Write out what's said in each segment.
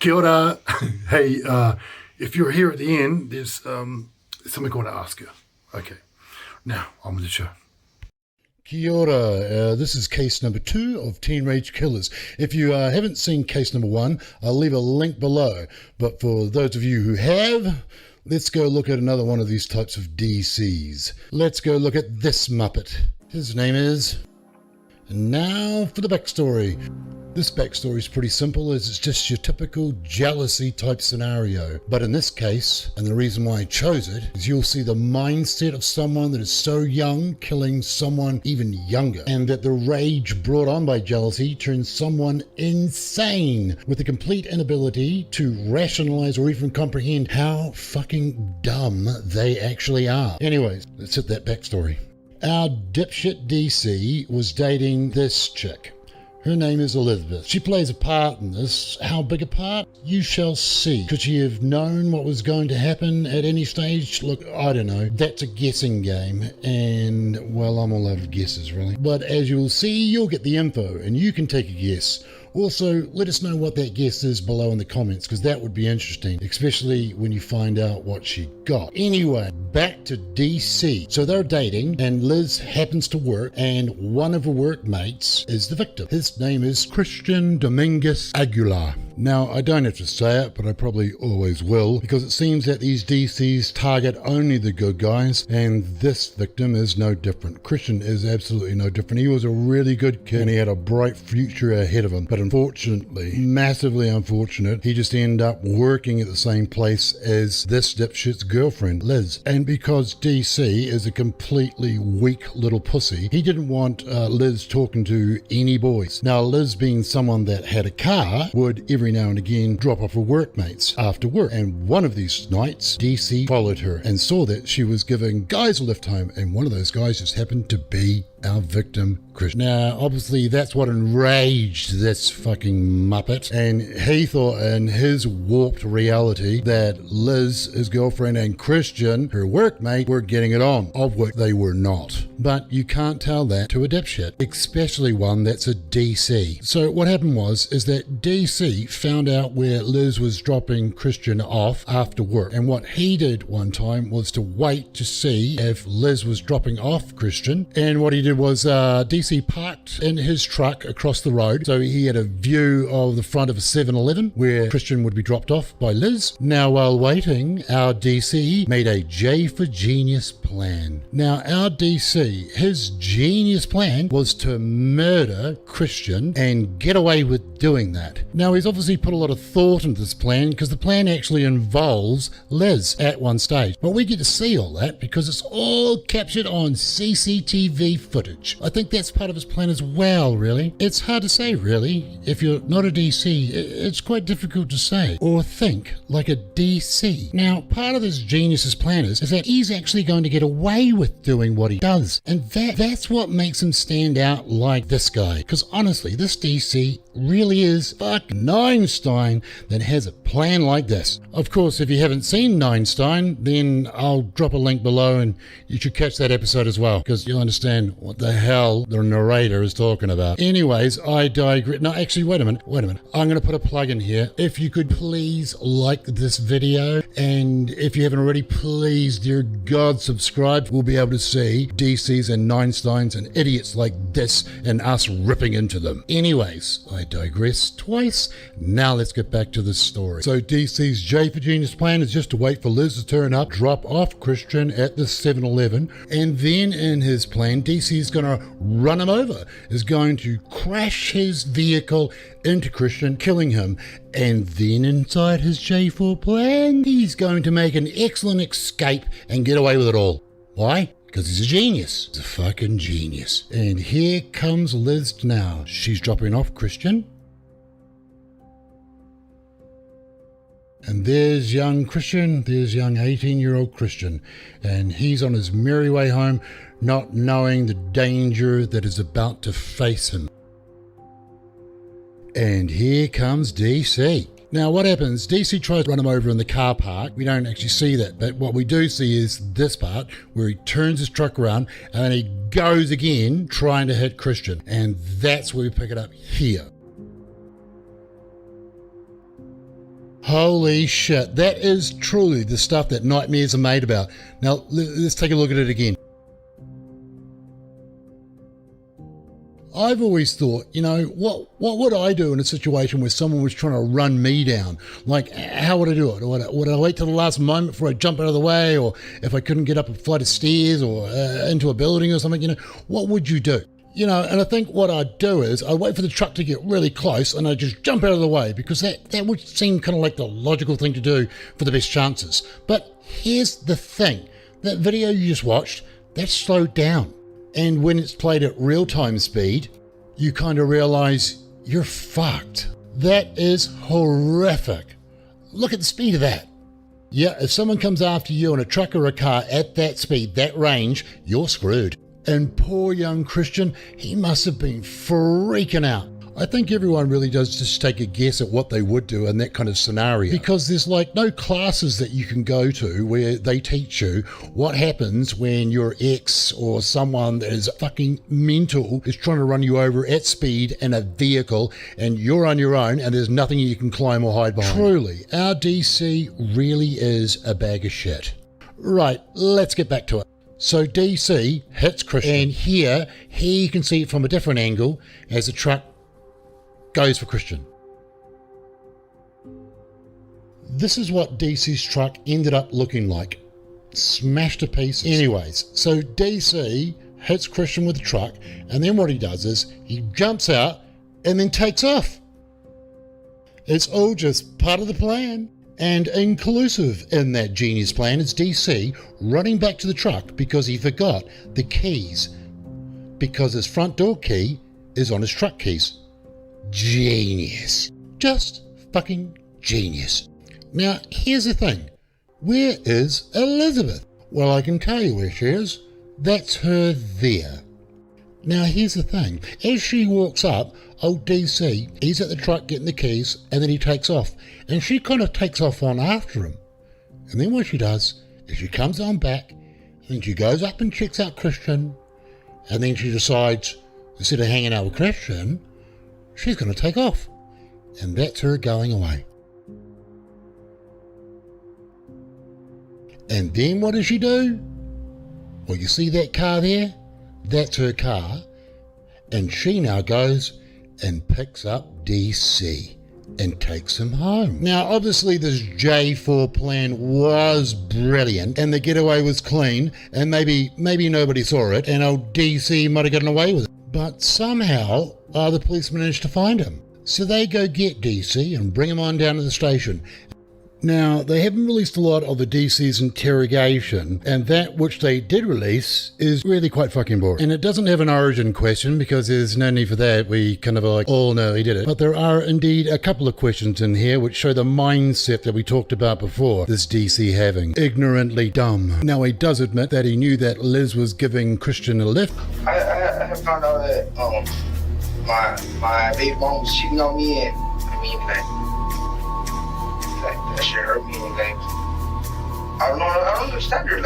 Kia ora. Hey, if you're here at the end, there's something I want to ask you. Okay, now on with the show. Kia ora. This is case number 2 of Teen Rage Killers. If you haven't seen case number 1, I'll leave a link below. But for those of you who have, let's go look at another one of these types of DCs. Let's go look at this Muppet. His name is... And now for the backstory. This backstory is pretty simple, as it's just your typical jealousy type scenario. But in this case, and the reason why I chose it, is you'll see the mindset of someone that is so young, killing someone even younger. And that the rage brought on by jealousy turns someone insane, with the complete inability to rationalize or even comprehend how fucking dumb they actually are. Anyways, let's hit that backstory. Our dipshit DC was dating this chick. Her name is Elizabeth. She plays a part in this. How big a part? You shall see. Could she have known what was going to happen at any stage? Look, I don't know. That's a guessing game. And, well, I'm all out of guesses, really. But as you'll see, you'll get the info and you can take a guess. Also, let us know what that guess is below in the comments, because that would be interesting, especially when you find out what she got. Anyway, back to DC. So they're dating, and Liz happens to work, and one of her workmates is the victim. His name is Christian Dominguez Aguilar. Now, I don't have to say it, but I probably always will, because it seems that these DCs target only the good guys, and this victim is no different. Christian is absolutely no different. He was a really good kid, and he had a bright future ahead of him, but unfortunately, massively unfortunate, he just ended up working at the same place as this dipshit's girlfriend, Liz. And because DC is a completely weak little pussy, he didn't want Liz talking to any boys. Now, Liz, being someone that had a car, would every now and again drop off her workmates after work, and one of these nights DC followed her and saw that she was giving guys a lift home, and one of those guys just happened to be our victim, Christian. Now, obviously, that's what enraged this fucking Muppet, and he thought in his warped reality that Liz, his girlfriend, and Christian, her workmate, were getting it on, of which they were not. But you can't tell that to a dipshit, especially one that's a DC. So what happened is that DC found out where Liz was dropping Christian off after work, and what he did one time was to wait to see if Liz was dropping off Christian, and what he did was DC parked in his truck across the road, so he had a view of the front of a 7-Eleven where Christian would be dropped off by Liz. Now, while waiting, our DC made a J for genius plan. Now, our DC, his genius plan was to murder Christian and get away with doing that. Now, he's obviously put a lot of thought into this plan, because the plan actually involves Liz at one stage. But we get to see all that because it's all captured on CCTV footage. I think that's part of his plan as well, really. It's hard to say, really. If you're not a DC, it's quite difficult to say or think like a DC. Now, part of this genius's plan is that he's actually going to get away with doing what he does. And that's what makes him stand out like this guy. Because honestly, this DC really is fucking Einstein that has a plan like this. Of course, if you haven't seen Einstein, then I'll drop a link below and you should catch that episode as well, because you'll understand what the hell the narrator is talking about. Anyways, I digress. No, actually, wait a minute. I'm going to put a plug in here. If you could please like this video, and if you haven't already, please, dear God, subscribe. We'll be able to see DCs and Einsteins and idiots like this and us ripping into them. Anyways, I digress twice. Now let's get back to the story. So DC's J for Genius plan is just to wait for Liz to turn up, drop off Christian at the 7-Eleven, and then in his plan, DC is going to run him over, is going to crash his vehicle into Christian, killing him, and then inside his J4 plan, he's going to make an excellent escape and get away with it all. Why? Because he's a genius. He's a fucking genius. And here comes Liz now. She's dropping off Christian. And there's young Christian, there's young 18-year-old Christian, and he's on his merry way home, not knowing the danger that is about to face him. And here comes DC. Now what happens, DC tries to run him over in the car park. We don't actually see that, but what we do see is this part where he turns his truck around and he goes again trying to hit Christian. And that's where we pick it up here. Holy shit, that is truly the stuff that nightmares are made about. Now, let's take a look at it again. I've always thought, what would I do in a situation where someone was trying to run me down? Like, how would I do it? Would I wait till the last moment before I jump out of the way? Or if I couldn't get up a flight of stairs or into a building or something, what would you do? And I think what I'd do is I'd wait for the truck to get really close and I'd just jump out of the way, because that would seem kind of like the logical thing to do for the best chances. But here's the thing. That video you just watched, that's slowed down. And when it's played at real-time speed, you kind of realize you're fucked. That is horrific. Look at the speed of that. Yeah, if someone comes after you in a truck or a car at that speed, that range, you're screwed. And poor young Christian, he must have been freaking out. I think everyone really does just take a guess at what they would do in that kind of scenario, because there's like no classes that you can go to where they teach you what happens when your ex or someone that is fucking mental is trying to run you over at speed in a vehicle and you're on your own and there's nothing you can climb or hide behind. Truly, our DC really is a bag of shit. Right, let's get back to it. So DC hits Christian, and here you can see it from a different angle as the truck goes for Christian. This is what DC's truck ended up looking like. Smashed to pieces. Anyways, so DC hits Christian with the truck, and then what he does is he jumps out and then takes off. It's all just part of the plan. And inclusive in that genius plan is DC running back to the truck because he forgot the keys, because his front door key is on his truck keys. Genius. Just fucking genius. Now, here's the thing. Where is Elizabeth? Well, I can tell you where she is. That's her there. Now, here's the thing. As she walks up, old DC, he's at the truck getting the keys, and then he takes off. And she kind of takes off on after him. And then what she does is she comes on back, and then she goes up and checks out Christian, and then she decides, instead of hanging out with Christian, she's going to take off. And that's her going away. And then what does she do? Well, you see that car there? That's her car. And she now goes and picks up DC and takes him home. Now, obviously, this J4 plan was brilliant, and the getaway was clean, and maybe nobody saw it, and old DC might have gotten away with it. But somehow, the police managed to find him. So they go get DC and bring him on down to the station. Now, they haven't released a lot of the DC's interrogation, and that which they did release is really quite fucking boring. And it doesn't have an origin question, because there's no need for that. We kind of all know he did it. But there are indeed a couple of questions in here which show the mindset that we talked about before, this DC having. Ignorantly dumb. Now, he does admit that he knew that Liz was giving Christian a lift. I have found out that my baby mom was cheating on me, and that shit hurt me, and I don't understand her.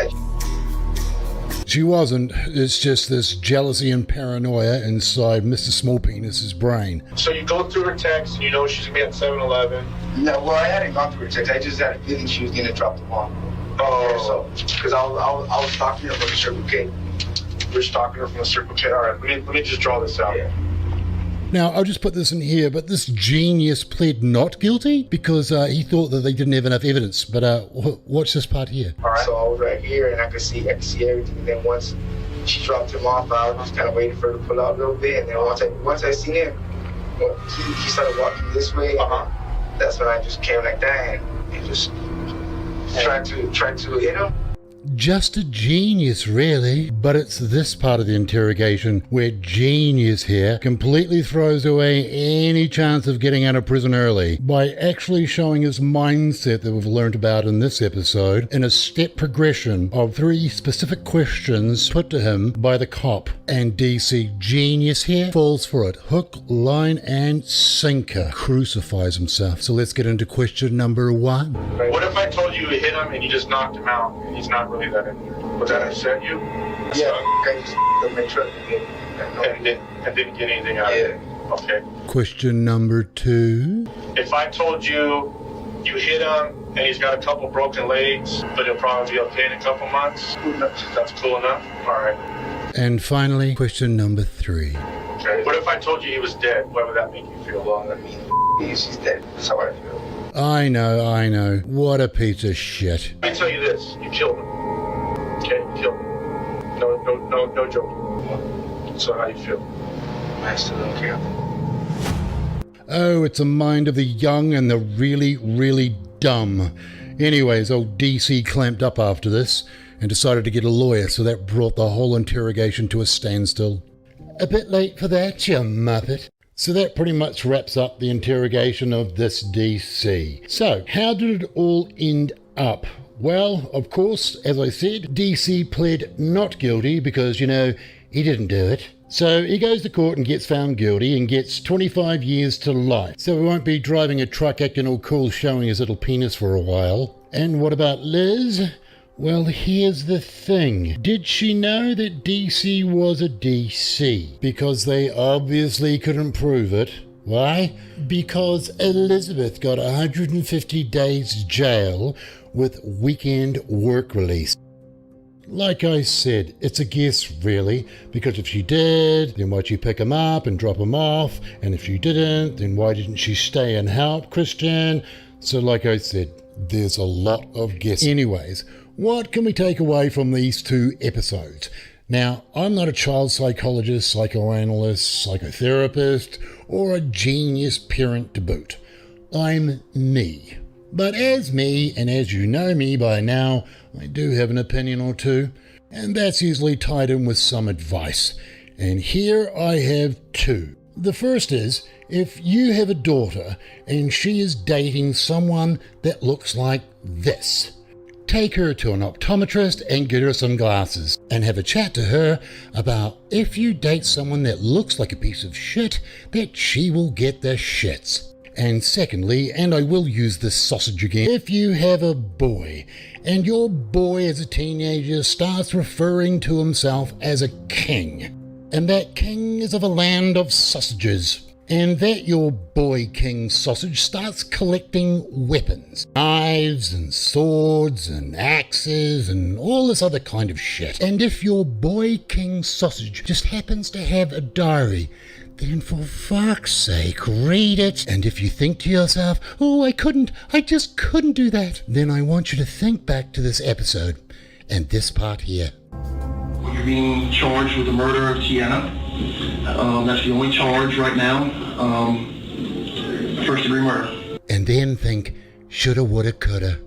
She wasn't. It's just this jealousy and paranoia inside Mr. Small Penis's brain. So you go through her text and you know she's gonna be at 7-Eleven. No, well, I hadn't gone through her text. I just had a feeling she was gonna drop the bomb. Oh, so because I was stalking her from the Circle K. We're stalking her from the Circle K. All right, let me just draw this out. Yeah. Now, I'll just put this in here, but this genius pled not guilty because he thought that they didn't have enough evidence. But watch this part here. All right. So I was right here, and I could see everything. And then once she dropped him off, I was just kind of waiting for her to pull out a little bit. And then once I seen him, he started walking this way. That's when I just came like that and just tried to hit him. Just a genius, really. But it's this part of the interrogation where genius here completely throws away any chance of getting out of prison early by actually showing his mindset that we've learned about in this episode in a step progression of 3 specific questions put to him by the cop. And DC genius here falls for it. Hook, line, and sinker. Crucifies himself. So let's get into question number 1. What if I told you hit him and you just knocked him out and he's not really that injured? Would that upset you? Yeah, I just put my truck and didn't get anything out of it? Okay. Question number 2. If I told you You hit him, and he's got a couple broken legs, but he'll probably be okay in a couple months. That's cool enough? All right. And finally, question number 3. Okay. What if I told you he was dead? What would that make you feel? Well, I mean, she's dead. That's how I feel. I know. What a piece of shit. Let me tell you this. You killed him. Okay? You killed him. No joke. So how you feel? I still don't care. Oh, it's a mind of the young and the really, really dumb. Anyways, old DC clamped up after this and decided to get a lawyer, so that brought the whole interrogation to a standstill. A bit late for that, you muppet. So that pretty much wraps up the interrogation of this DC. So, how did it all end up? Well, of course, as I said, DC pled not guilty because, he didn't do it. So he goes to court and gets found guilty and gets 25 years to life. So he won't be driving a truck acting all cool showing his little penis for a while. And what about Liz? Well, here's the thing. Did she know that DC was a DC? Because they obviously couldn't prove it. Why? Because Elizabeth got 150 days jail with weekend work release. Like I said, it's a guess really, because if she did, then why'd she pick him up and drop him off? And if she didn't, then why didn't she stay and help Christian? So like I said, there's a lot of guessing. Anyways, what can we take away from these 2 episodes? Now, I'm not a child psychologist, psychoanalyst, psychotherapist, or a genius parent to boot. I'm me. But as me, and as you know me by now, I do have an opinion or 2, and that's usually tied in with some advice. And here I have 2. The first is, if you have a daughter and she is dating someone that looks like this, take her to an optometrist and get her some glasses and have a chat to her about if you date someone that looks like a piece of shit, that she will get the shits. And secondly, and I will use this sausage again, if you have a boy and your boy as a teenager starts referring to himself as a king, and that king is of a land of sausages, and that your boy king sausage starts collecting weapons, knives and swords and axes and all this other kind of shit, and if your boy king sausage just happens to have a diary, then for fuck's sake, read it. And if you think to yourself, oh, I just couldn't do that, then I want you to think back to this episode and this part here. Well, you're being charged with the murder of Tiana. That's the only charge right now. First-degree murder. And then think, shoulda, woulda, coulda.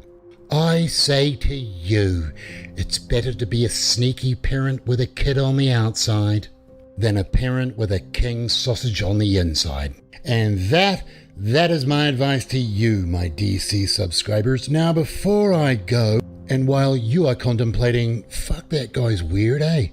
I say to you, it's better to be a sneaky parent with a kid on the outside than a parent with a king sausage on the inside. And that is my advice to you, my DC subscribers. Now, before I go, and while you are contemplating, fuck that guy's weird, I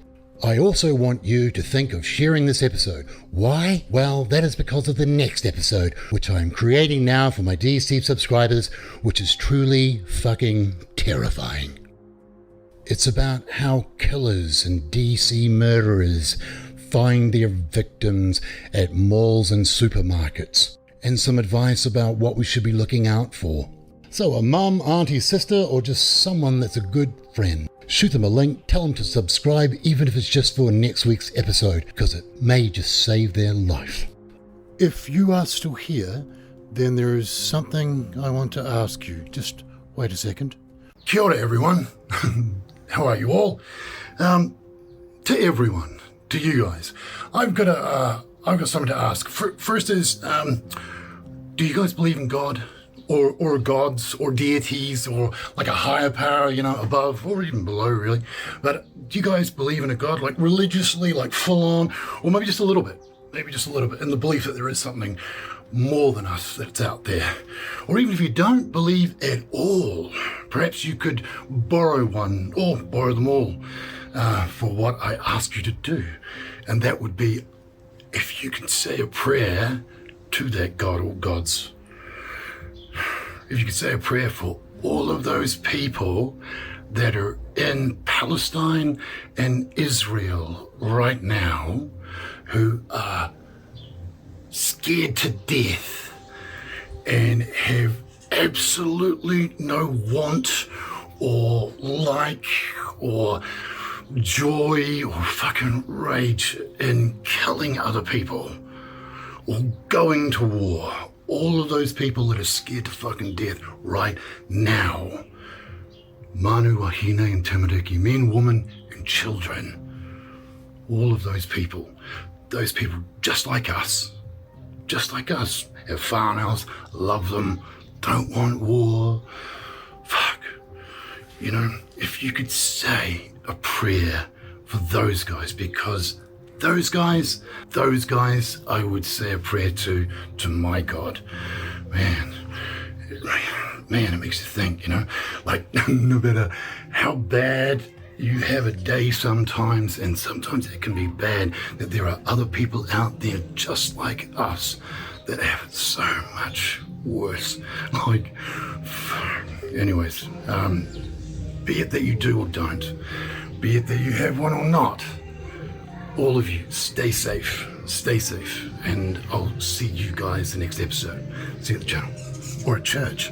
also want you to think of sharing this episode. Why? Well, that is because of the next episode, which I'm creating now for my DC subscribers, which is truly fucking terrifying. It's about how killers and DC murderers find their victims at malls and supermarkets, and some advice about what we should be looking out for. So a mum, auntie, sister, or just someone that's a good friend, shoot them a link, tell them to subscribe, even if it's just for next week's episode, because it may just save their life. If you are still here, then there is something I want to ask you. Just wait a second. Kia ora, everyone. How are you all? To everyone. To you guys, I've got something to ask. First is, do you guys believe in God, or gods, or deities, or like a higher power, above, or even below, really? But do you guys believe in a God, like religiously, like full on, or maybe just a little bit, in the belief that there is something more than us that's out there? Or even if you don't believe at all, perhaps you could borrow one, or borrow them all, for what I ask you to do. And that would be, if you can say a prayer to that God or gods. If you could say a prayer for all of those people that are in Palestine and Israel right now, who are scared to death and have absolutely no want or like or joy or fucking rage in killing other people or going to war. All of those people that are scared to fucking death right now. Manu, wahine, and tamariki, men, women, and children. All of those people just like us, have whānaus, love them, don't want war. Fuck. You know, if you could say a prayer for those guys, because those guys, I would say a prayer to my God. Man, it makes you think, you know, like no matter how bad you have a day sometimes, and sometimes it can be bad, that there are other people out there just like us that have it so much worse. Like, anyways, be it that you do or don't, be it that you have one or not, all of you, stay safe, and I'll see you guys the next episode. See you at the channel, or at church.